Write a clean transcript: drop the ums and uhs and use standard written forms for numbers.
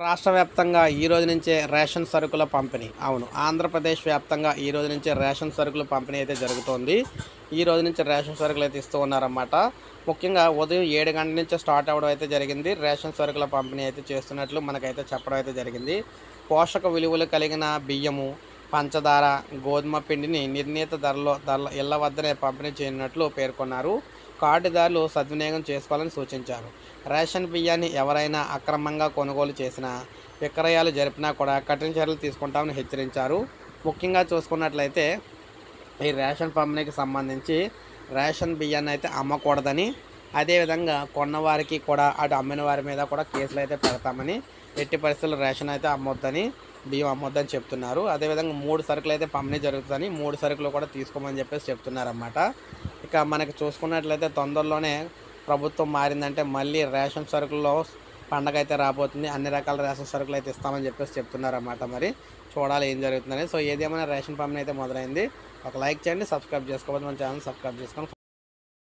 రాష్ట్ర వ్యాప్తంగా ఈ రోజు నుంచే రేషన్ సరుకుల పంపిణీ. అవును, ఆంధ్రప్రదేశ్ వ్యాప్తంగా ఈ రోజు నుంచే రేషన్ సరుకుల పంపిణీ అయితే జరుగుతోంది. ఈ రోజు నుంచి రేషన్ సరుకులు అయితే ఇస్తూ ఉన్నారన్నమాట. ముఖ్యంగా ఉదయం 7 గంటల నుంచే స్టార్ట్ అవ్వడం అయితే జరిగింది. రేషన్ సరుకుల పంపిణీ అయితే చేస్తున్నట్లు మనకైతే చెప్పడం అయితే జరిగింది. పోషక విలువలు కలిగిన బియ్యము, పంచదార, గోధుమ పిండిని నిర్ణీత ధరల ఇళ్ల వద్దనే పంపిణీ చేయనున్నట్లు పేర్కొన్నారు. కార్డుదారులు సద్వినియోగం చేసుకోవాలని సూచించారు. రేషన్ బియ్యాన్ని ఎవరైనా అక్రమంగా కొనుగోలు చేసినా, విక్రయాలు జరిపినా కూడా కఠిన చర్యలు తీసుకుంటామని హెచ్చరించారు. ముఖ్యంగా చూసుకున్నట్లయితే ఈ రేషన్ పంపిణీకి సంబంధించి రేషన్ బియ్యాన్ని అయితే అమ్మకూడదని, అదేవిధంగా కొన్నవారికి కూడా అటు అమ్మిన వారి మీద కూడా కేసులు అయితే పెడతామని, ఎట్టి పరిస్థితుల్లో రేషన్ అయితే అమ్మొద్దని, బియ్యం అమ్మొద్దని చెప్తున్నారు. అదేవిధంగా 3 సరుకులు అయితే పంపిణీ జరుగుతుందని, 3 సరుకులు కూడా తీసుకోమని చెప్పేసి చెప్తున్నారన్నమాట. ఇక మనకి చూసుకున్నట్లయితే తొందరలోనే ప్రభుత్వం మారిందంటే మళ్ళీ రేషన్ సరుకుల్లో పండగ అయితే రాబోతుంది. అన్ని రకాల రేషన్ సరుకులు అయితే ఇస్తామని చెప్పేసి చెప్తున్నారన్నమాట. మరి చూడాలి ఏం జరుగుతుందని. సో ఏదేమైనా రేషన్ పంపిణీ అయితే మొదలైంది. ఒక లైక్ చేయండి, సబ్స్క్రైబ్ చేసుకోకపోతే మన ఛానల్ సబ్స్క్రైబ్ చేసుకోండి.